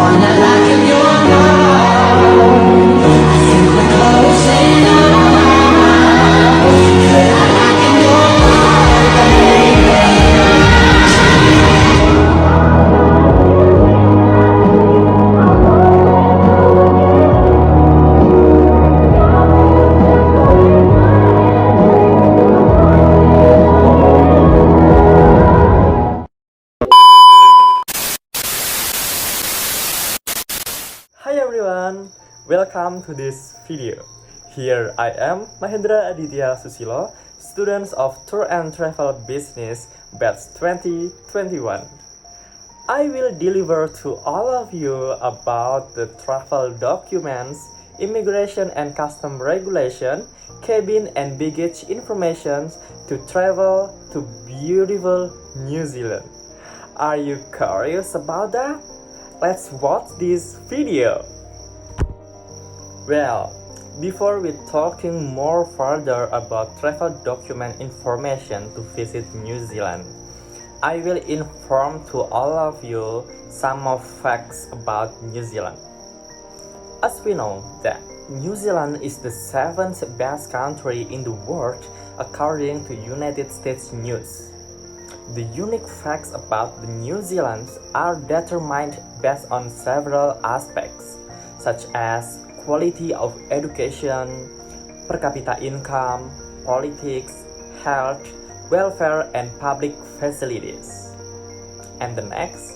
wanna lock in your arms. You were close enough. Could I lock in your arms, baby? Hi everyone, welcome to this video. Here I am, Mahendra Aditya Susilo, students of Tour and Travel Business Batch 2021. I will deliver to all of you about the travel documents, immigration and custom regulation, cabin and baggage information to travel to beautiful New Zealand. Are you curious about that? Let's watch this video. Well, before we talking more further about travel document information to visit New Zealand, I will inform to all of you some of facts about New Zealand. As we know that New Zealand is the 7th best country in the world according to United States News. The unique facts about the New Zealand are determined based on several aspects, such as quality of education, per capita income, politics, health, welfare, and public facilities. And the next,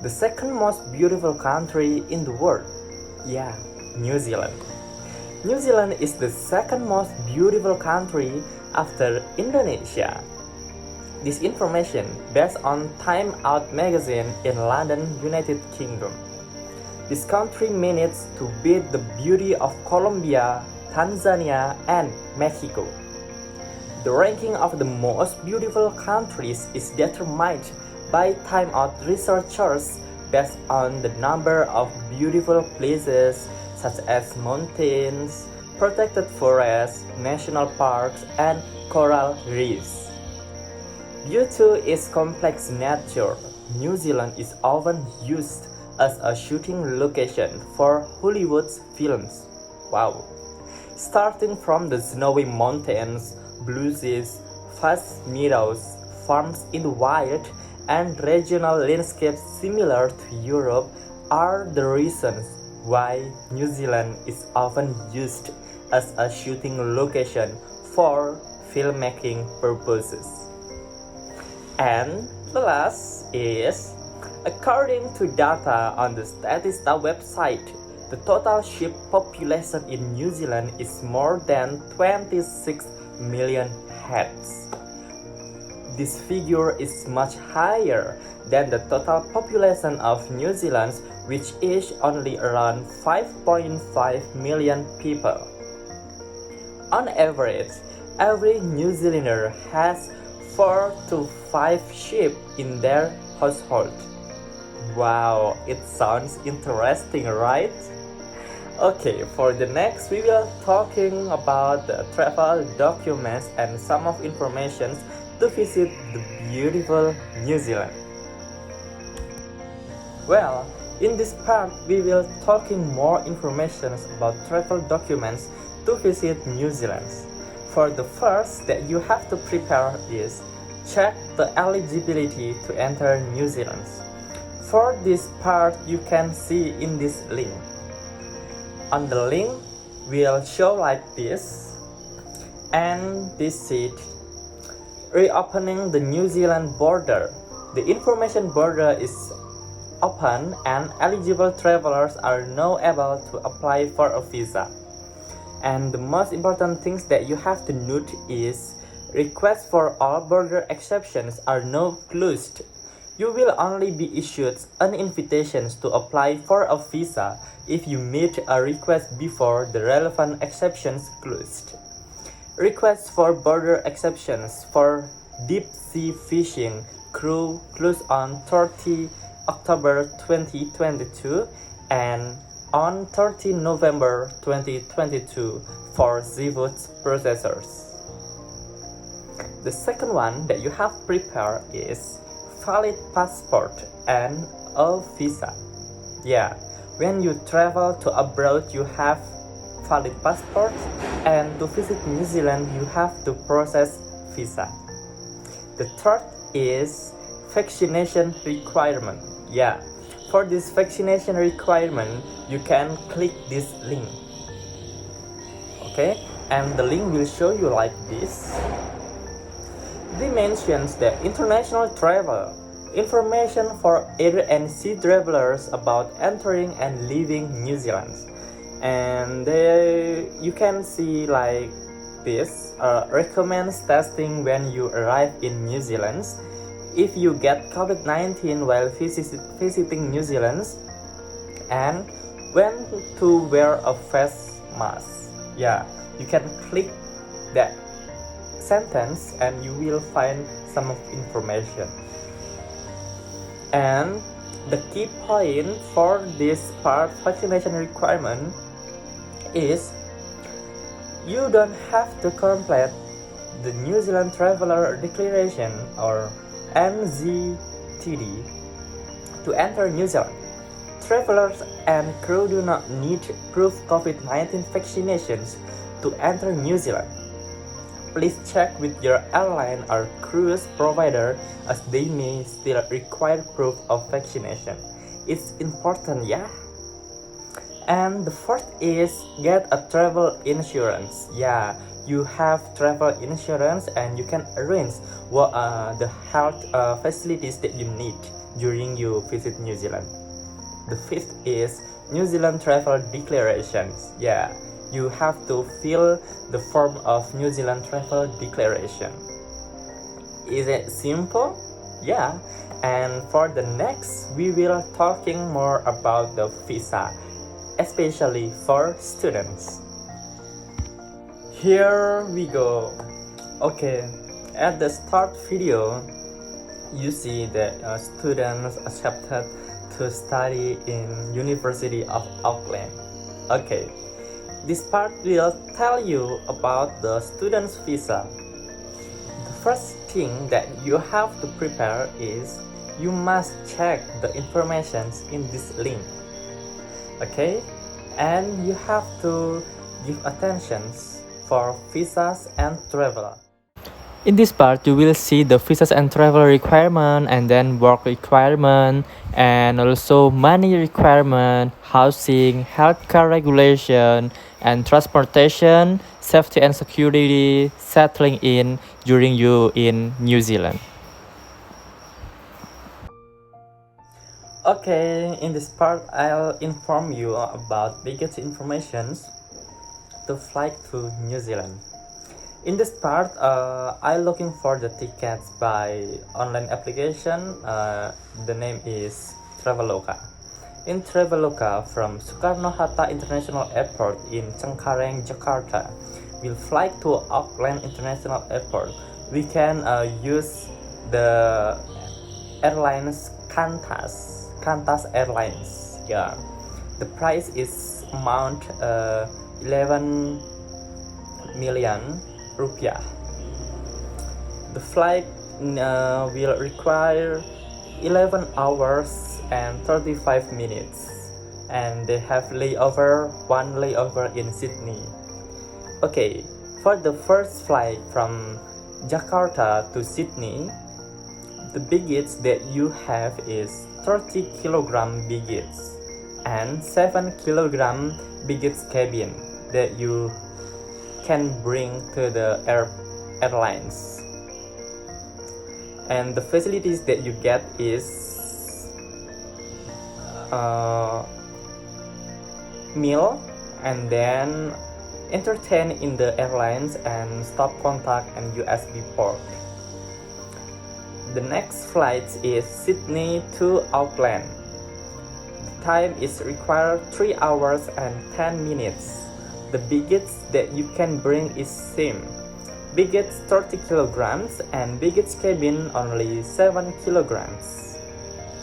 the second most beautiful country in the world. Yeah, New Zealand. New Zealand is the second most beautiful country after Indonesia. This information based on Time Out magazine in London, United Kingdom. This country managed to beat the beauty of Colombia, Tanzania, and Mexico. The ranking of the most beautiful countries is determined by Time Out researchers based on the number of beautiful places such as mountains, protected forests, national parks, and coral reefs. Due to its complex nature, New Zealand is often used as a shooting location for Hollywood's films. Wow! Starting from the snowy mountains, blue seas, vast meadows, farms in the wild, and regional landscapes similar to Europe are the reasons why New Zealand is often used as a shooting location for filmmaking purposes. And the last is, according to data on the Statista website, the total sheep population in New Zealand is more than 26 million heads. This figure is much higher than the total population of New Zealand, which is only around 5.5 million people. On average, every New Zealander has 4 to 5 sheep in their household. Wow, it sounds interesting, right? Okay, for the next we will talking about the travel documents and some of information to visit the beautiful New Zealand. Well, in this part we will talking more information about travel documents to visit New Zealand. For the first that you have to prepare is check the eligibility to enter New Zealand. For this part you can see in this link. On the link will show like this, and this is reopening the New Zealand border. The information border is open and eligible travelers are now able to apply for a visa. And the most important things that you have to note is requests for all border exceptions are now closed. You will only be issued an invitation to apply for a visa if you meet a request before the relevant exceptions closed. Requests for border exceptions for deep sea fishing crew closed on 30 October 2022 and on 30 November 2022 for seafood processors. The second one that you have prepared is valid passport and a visa. Yeah, when you travel to abroad, you have valid passport, and to visit New Zealand, you have to process visa. The third is vaccination requirement. Yeah, for this vaccination requirement, you can click this link. Okay, and the link will show you like this. They mentions that international travel information for air and sea travelers about entering and leaving New Zealand, and you can see like this recommends testing when you arrive in New Zealand. If you get COVID-19 while visiting New Zealand, and when to wear a face mask. Yeah, you can click that sentence and you will find some of information. And the key point for this part vaccination requirement is you don't have to complete the New Zealand Traveller Declaration or NZTD to enter New Zealand. Travelers and crew do not need proof COVID-19 vaccinations to enter New Zealand. Please check with your airline or cruise provider as they may still require proof of vaccination. It's important, yeah? And the fourth is get a travel insurance. Yeah, you have travel insurance and you can arrange what the health facilities that you need during you visit New Zealand. The fifth is New Zealand Travel Declarations. Yeah, you have to fill the form of New Zealand Travel Declaration. Is it simple? Yeah. And for the next, we will talking more about the visa, especially for students. Here we go. Okay, at the start video, you see that students accepted to study in University of Auckland. Okay, this part will tell you about the student's visa. The first thing that you have to prepare is you must check the information in this link. Okay, and you have to give attention for visas and travel. In this part, you will see the visas and travel requirement, and then work requirement, and also money requirement, housing, healthcare regulation, and transportation, safety and security, settling in during you in New Zealand. Okay, in this part, I'll inform you about biggest informations to fly to New Zealand. In this part, I'm looking for the tickets by online application. The name is Traveloka. In Traveloka, from Soekarno-Hatta International Airport in Cengkareng, Jakarta, we'll fly to Auckland International Airport. We can use the airlines Qantas Airlines. Yeah, the price is amount 11 million rupiah. The flight will require 11 hours and 35 minutes, and they have one layover in Sydney. Okay, for the first flight from Jakarta to Sydney, the baggage that you have is 30 kilogram baggage and 7 kilogram baggage cabin that you can bring to the airlines. And the facilities that you get is meal, and then entertain in the airlines, and stop contact and USB port. The next flight is Sydney to Auckland. The time is required 3 hours and 10 minutes. The baggage that you can bring is same. Baggage 30 kilograms and baggage cabin only 7 kilograms.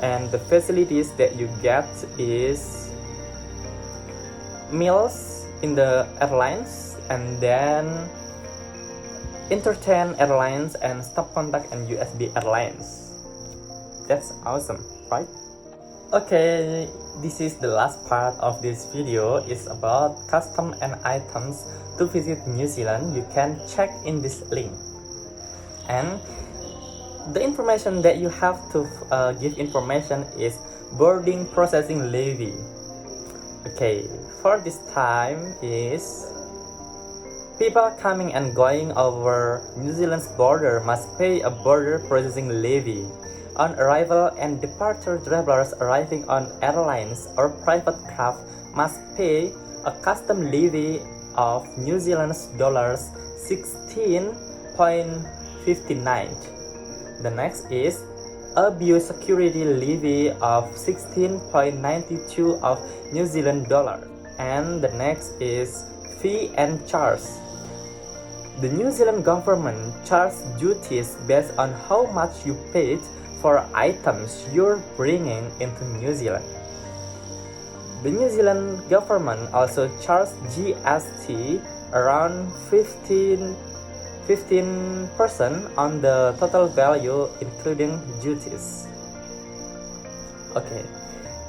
And the facilities that you get is meals in the airlines, and then entertain airlines and stop contact and USB airlines. That's awesome, right? Okay, this is the last part of this video. It's about custom and items to visit New Zealand. You can check in this link. And the information that you have to give information is boarding processing levy. Okay, for this time is people coming and going over New Zealand's border must pay a border processing levy. On arrival and departure, travelers arriving on airlines or private craft must pay a custom levy of New Zealand's dollars 16.59. The next is a biosecurity levy of 16.92 of New Zealand dollar. And the next is fee and charge. The New Zealand government charges duties based on how much you paid for items you're bringing into New Zealand. The New Zealand government also charges GST around 15% on the total value including duties. Okay,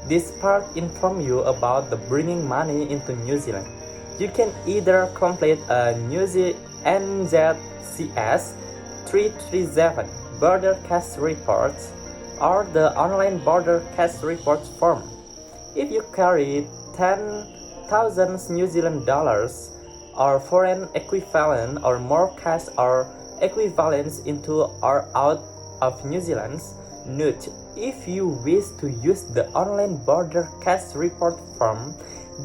this part informs you about the bringing money into New Zealand. You can either complete a NZCS 337 border cash report or the online border cash report form. If you carry 10,000 New Zealand dollars or foreign equivalent or more cash or equivalents into or out of New Zealand, note, if you wish to use the online border cash report form,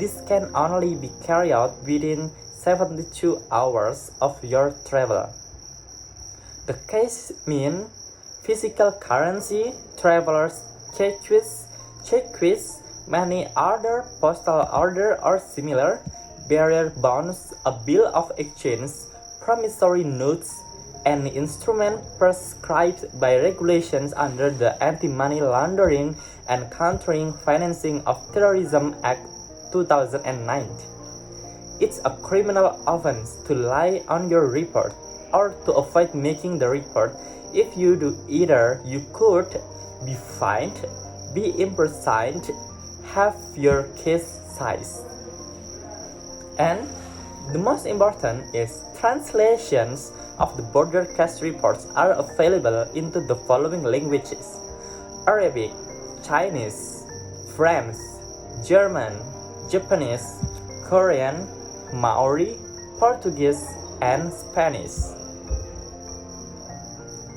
this can only be carried out within 72 hours of your travel. The case mean physical currency, travelers cheques, money order, postal order or similar, bearer bonds, a bill of exchange, promissory notes, and instrument prescribed by regulations under the Anti-Money Laundering and Countering Financing of Terrorism Act 2009. It's a criminal offense to lie on your report or to avoid making the report. If you do either, you could be fined, be imprisoned, have your case seized. And the most important is translations of the border cash reports are available into the following languages: Arabic, Chinese, French, German, Japanese, Korean, Maori, Portuguese, and Spanish.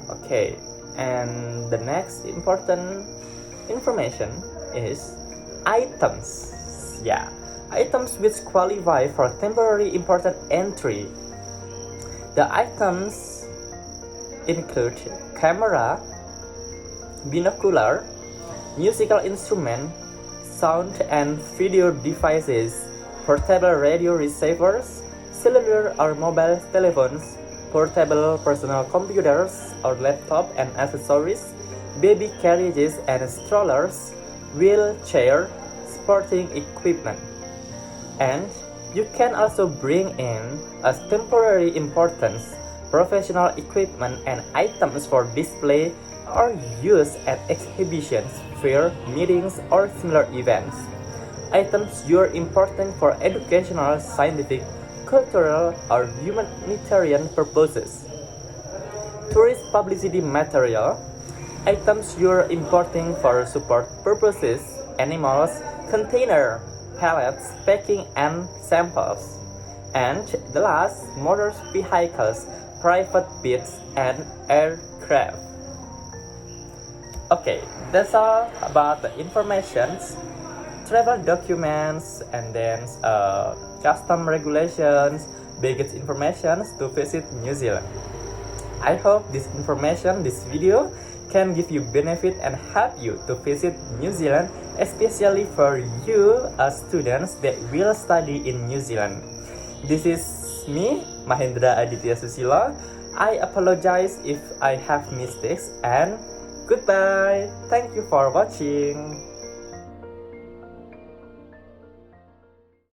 Okay, and the next important information is items. Yeah, items which qualify for temporary important entry. The items include camera, binocular, musical instrument, sound and video devices, portable radio receivers, cellular or mobile telephones, portable personal computers or laptop and accessories, baby carriages and strollers, wheelchair, sporting equipment. And you can also bring in as temporary importance professional equipment and items for display or use at exhibitions, fair, meetings, or similar events. Items you're important for educational, scientific, cultural, or humanitarian purposes. Tourist publicity material. Items you're importing for support purposes, animals, container, pallets, packing, and samples. And the last, motor vehicles, private jets, and aircraft. Okay, that's all about the informations, travel documents, and then custom regulations, baggage information to visit New Zealand. I hope this information, this video, can give you benefit and help you to visit New Zealand, especially for you as students that will study in New Zealand. This is me, Mahendra Aditya Susilo. I apologize if I have mistakes, and goodbye. Thank you for watching.